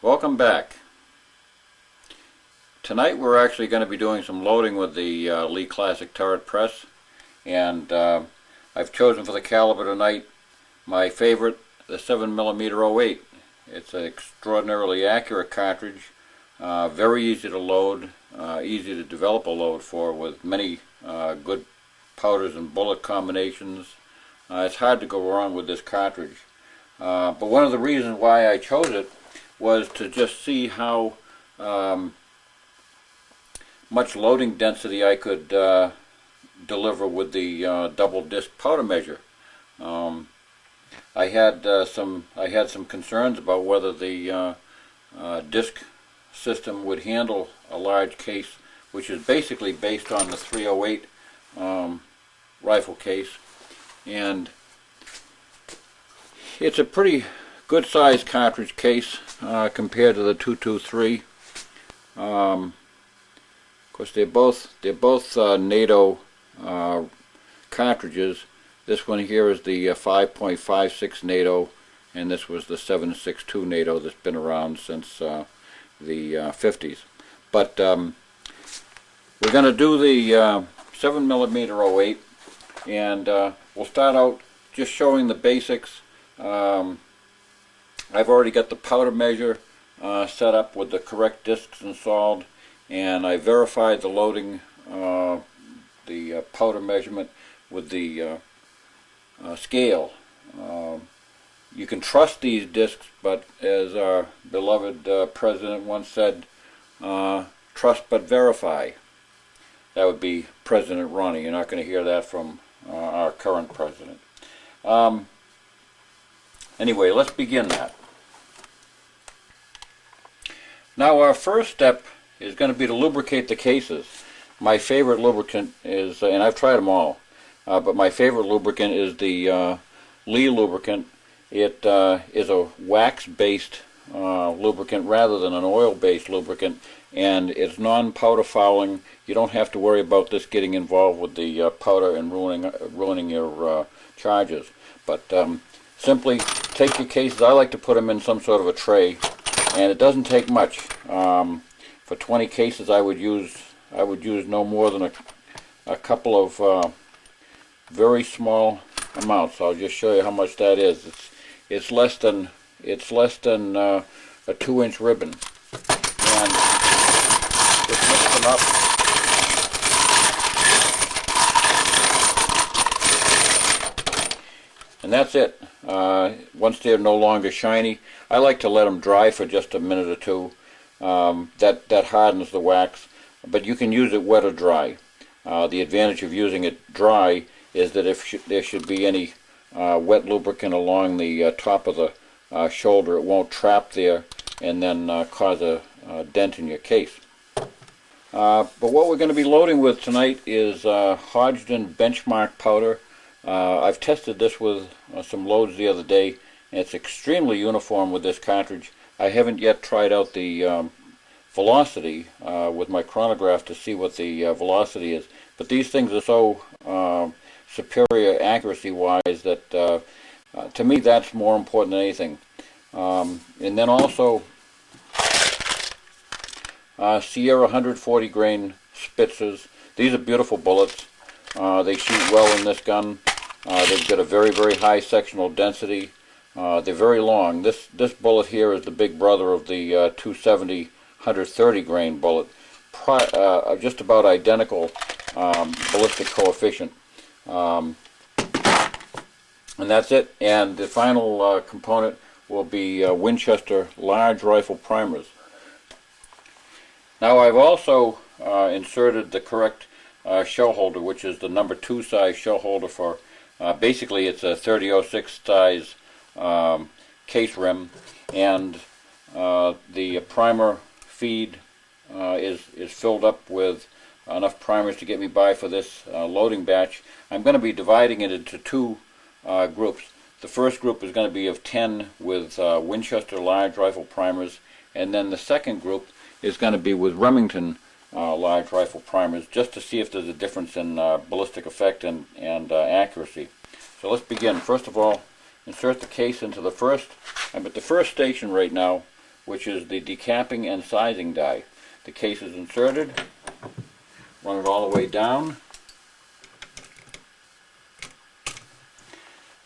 Welcome back. Tonight we're actually going to be doing some loading with the Lee Classic Turret Press, and I've chosen for the caliber tonight my favorite, the 7mm 08. It's an extraordinarily accurate cartridge, very easy to load, easy to develop a load for, with many good powders and bullet combinations. It's hard to go wrong with this cartridge. But one of the reasons why I chose it was to just see how much loading density I could deliver with the double disc powder measure. I had some concerns about whether the disc system would handle a large case, which is basically based on the 308 rifle case, and it's a pretty good sized cartridge case compared to the 223. Of course, they're both NATO cartridges. This one here is the 5.56 NATO, and this was the 7.62 NATO that's been around since the 50s. But we're going to do the 7mm 08, and we'll start out just showing the basics. I've already got the powder measure set up with the correct discs installed, and I verified the loading, the powder measurement with the scale. You can trust these discs, but as our beloved president once said, trust but verify. That would be President Ronnie. You're not going to hear that from our current president. Anyway, let's begin that. Now our first step is going to be to lubricate the cases. My favorite lubricant is, and I've tried them all, but my favorite lubricant is the Lee lubricant. It is a wax-based lubricant rather than an oil-based lubricant, and it's non-powder fouling. You don't have to worry about this getting involved with the powder and ruining your charges. But simply take your cases. I like to put them in some sort of a tray, and it doesn't take much. For 20 cases, I would use no more than a couple of very small amounts. I'll just show you how much that is. It's less than a 2-inch ribbon, and just mix them up. And that's it. Once they're no longer shiny, I like to let them dry for just a minute or two. That hardens the wax, but you can use it wet or dry. The advantage of using it dry is that if there should be any wet lubricant along the top of the shoulder, it won't trap there and then cause a dent in your case. But what we're going to be loading with tonight is Hodgdon benchmark powder. I've tested this with some loads the other day, and it's extremely uniform with this cartridge. I haven't yet tried out the velocity with my chronograph to see what the velocity is, but these things are so superior accuracy-wise that to me that's more important than anything. And then also Sierra 140 grain Spitzers. These are beautiful bullets. They shoot well in this gun. They've got a very, very high sectional density. They're very long. This bullet here is the big brother of the 270 130 grain bullet. Just about identical ballistic coefficient. And that's it. And the final component will be Winchester large rifle primers. Now I've also inserted the correct shell holder, which is the number 2 size shell holder for, basically it's a 3006 size case rim, and the primer feed is filled up with enough primers to get me by for this loading batch. I'm going to be dividing it into 2 groups. The first group is going to be of 10 with Winchester large rifle primers, and then the second group is going to be with Remington large rifle primers, just to see if there's a difference in ballistic effect and accuracy. So let's begin. First of all, insert the case into the first. I'm at the first station right now, which is the decapping and sizing die. The case is inserted, run it all the way down.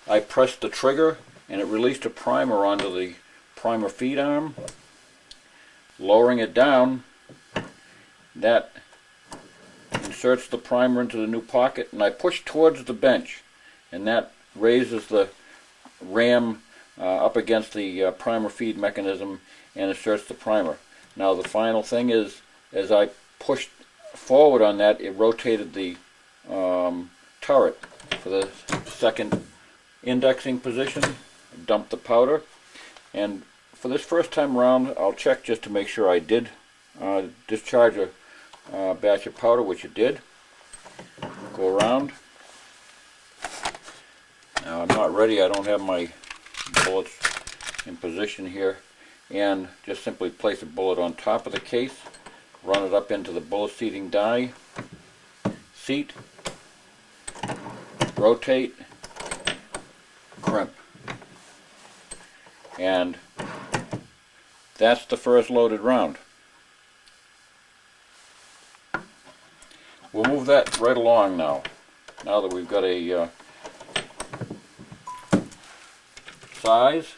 I pressed the trigger and it released a primer onto the primer feed arm. Lowering it down, that inserts the primer into the new pocket, and I push towards the bench, and that raises the ram up against the primer feed mechanism and inserts the primer. Now the final thing is, as I pushed forward on that, it rotated the turret for the second indexing position, dumped the powder, and for this first time around I'll check just to make sure I did discharge a batch of powder, which it did. Go around. Now I'm not ready, I don't have my bullets in position here, and just simply place a bullet on top of the case, run it up into the bullet seating die, seat, rotate, crimp, and that's the first loaded round. We'll move that right along now that we've got a size,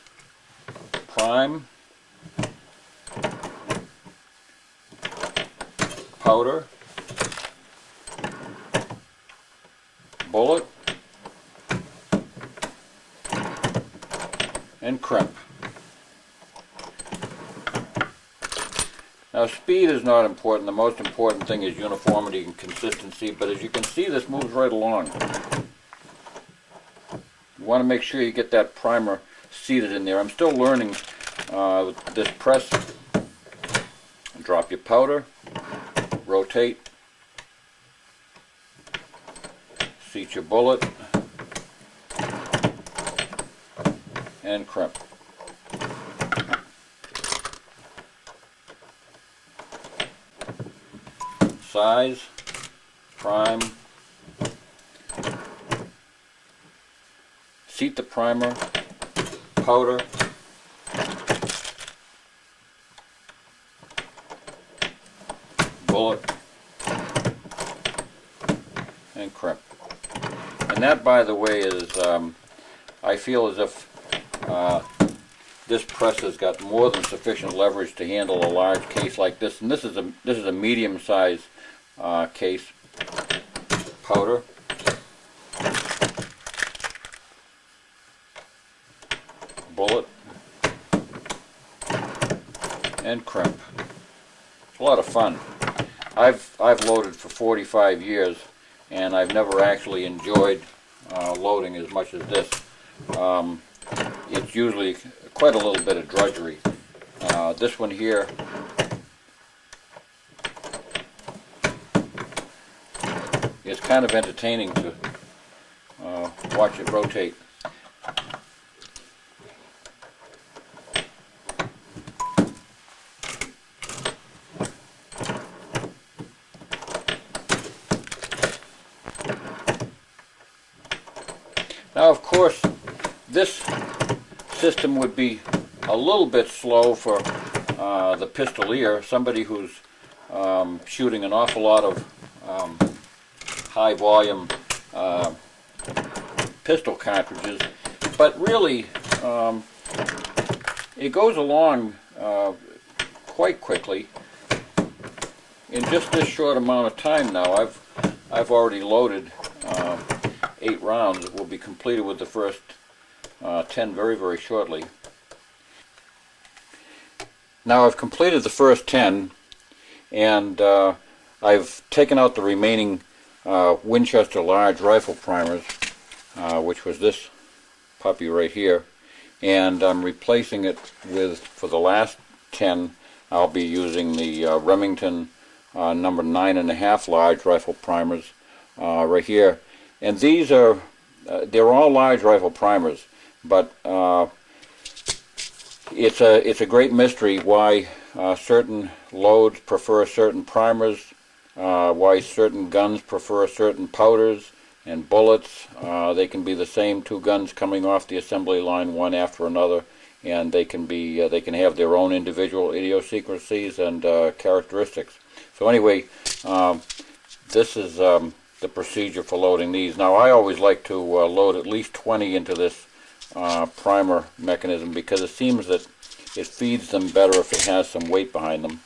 prime, powder, bullet, and crimp. Now speed is not important, the most important thing is uniformity and consistency, but as you can see this moves right along. You want to make sure you get that primer seated in there. I'm still learning this press. Drop your powder, rotate, seat your bullet, and crimp. Size, prime, seat the primer, powder, bullet, and crimp. And that, by the way, is I feel as if this press has got more than sufficient leverage to handle a large case like this. And this is a medium size case. Powder, bullet, and crimp. It's a lot of fun. I've loaded for 45 years, and I've never actually enjoyed loading as much as this. It's usually quite a little bit of drudgery. This one here, it's kind of entertaining to watch it rotate. Now, of course, this system would be a little bit slow for the pistolier, somebody who's shooting an awful lot of high volume pistol cartridges, but really it goes along quite quickly. In just this short amount of time now, I've already loaded 8 rounds. It will be completed with the first 10 very, very shortly. Now I've completed the first 10, and I've taken out the remaining Winchester large rifle primers, which was this puppy right here, and I'm replacing it with, for the last 10, I'll be using the Remington number 9.5 large rifle primers right here. And these are, they're all large rifle primers, but it's a great mystery why certain loads prefer certain primers, why certain guns prefer certain powders and bullets. They can be the same 2 guns coming off the assembly line, one after another, and they can have their own individual idiosyncrasies and characteristics. So anyway, this is the procedure for loading these. Now I always like to load at least 20 into this primer mechanism, because it seems that it feeds them better if it has some weight behind them.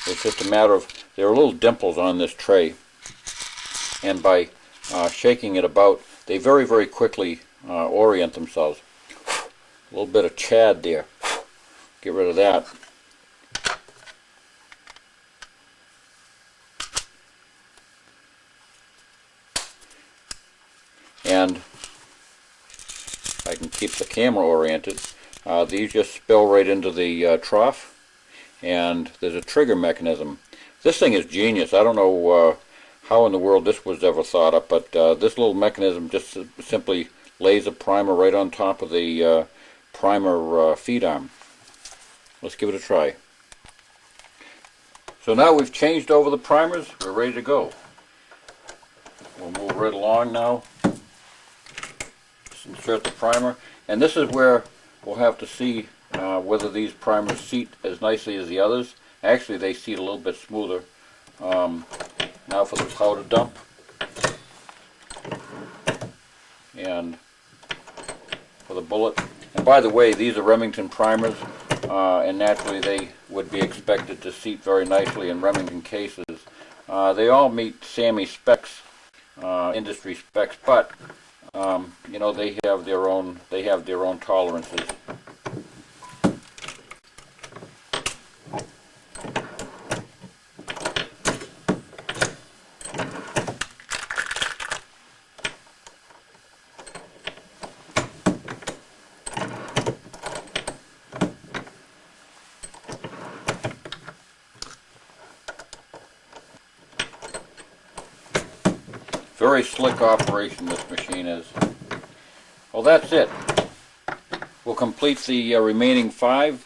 It's just a matter of, there are little dimples on this tray, and by shaking it about, they very, very quickly orient themselves. A little bit of Chad there. Get rid of that. And I can keep the camera oriented. These just spill right into the trough, and there's a trigger mechanism. This thing is genius. I don't know how in the world this was ever thought up, but this little mechanism just simply lays a primer right on top of the primer feed arm. Let's give it a try. So now we've changed over the primers, we're ready to go. We'll move right along now. Just insert the primer, and this is where we'll have to see whether these primers seat as nicely as the others. Actually, they seat a little bit smoother. Now for the powder dump, and for the bullet. And by the way, these are Remington primers, and naturally they would be expected to seat very nicely in Remington cases. They all meet SAMI specs, industry specs, but you know, they have their own tolerances. Very slick operation this machine is. Well, that's it. We'll complete the remaining 5